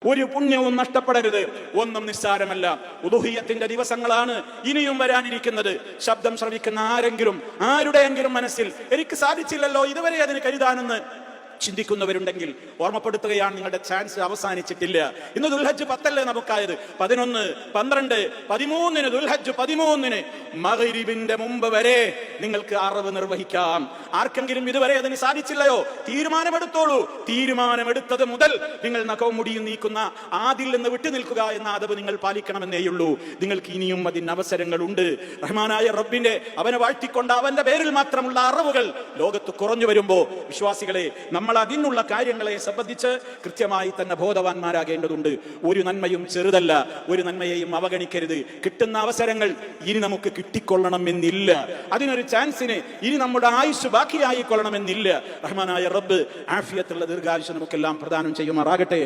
ഒരു പുണ്യവും നഷ്ടപ്പെടരുത്. ഒന്നും നിസ്സാരമല്ല. ഉദുഹിയ്യത്തിന്റെ ദിവസങ്ങളാണ് ഇനിയും വരാനിരിക്കുന്നത്. ശബ്ദം ശ്രവിക്കുന്ന ആരുടെയെങ്കിലും മനസ്സിൽ എനിക്ക് സാധിച്ചില്ലല്ലോ ഇതുവരെ അതിന് കരുതാനെന്ന് ചിന്തിക്കുന്നവരുണ്ടെങ്കിൽ ഓർമ്മപ്പെടുത്തുകയാണ്, നിങ്ങളുടെ ചാൻസ് അവസാനിച്ചിട്ടില്ല. ഇന്ന് ദുൽഹജ്ജ് 10 നമുക്കായത്. 11, 12, 13 ദുൽഹജ്ജ് 13 മഗ്രിബിന്റെ മുമ്പ് വരെ നിങ്ങൾക്ക് അറവ് നിർവഹിക്കാം. ആർക്കെങ്കിലും ഇതുവരെ അതിന് സാധിച്ചില്ലയോ, തീരുമാനമെടുത്തോളൂ. തീരുമാനമെടുത്തത് മുതൽ നിങ്ങൾ നഖവും മുടിയും നീക്കുന്ന ആദിൽ നിന്ന് വിട്ടു നിൽക്കുക എന്ന അതവ് നിങ്ങൾ പാലിക്കണമെന്നേയുള്ളൂ. നിങ്ങൾക്ക് ഇനിയും അതിന് അവസരങ്ങളുണ്ട്. റഹ്മാനായ റബ്ബിന്റെ അവനെ വാഴ്ത്തിക്കൊണ്ട് അവന്റെ പേരിൽ മാത്രമുള്ള അറവുകൾ ലോകത്ത് കുറഞ്ഞു വരുമ്പോ വിശ്വാസികളെ നമ്മൾ അതിനുള്ള കാര്യങ്ങളെ സംബന്ധിച്ച് കൃത്യമായി തന്നെ ബോധവാന്മാരാകേണ്ടതുണ്ട്. ഒരു നന്മയും ചെറുതല്ല, ഒരു നന്മയെയും അവഗണിക്കരുത്. കിട്ടുന്ന അവസരങ്ങൾ ഇനി നമുക്ക് കിട്ടിക്കൊള്ളണമെന്നില്ല. അതിനൊരു ചാൻസിന് ഇനി നമ്മുടെ ആയുസ് ബാക്കിയായിക്കൊള്ളണമെന്നില്ല. റഹ്മാനായ റബ്ബ് ആഫിയത്തുള്ള ദീർഘായുസ് നമുക്കെല്ലാം പ്രദാനം ചെയ്യുമാറാകട്ടെ.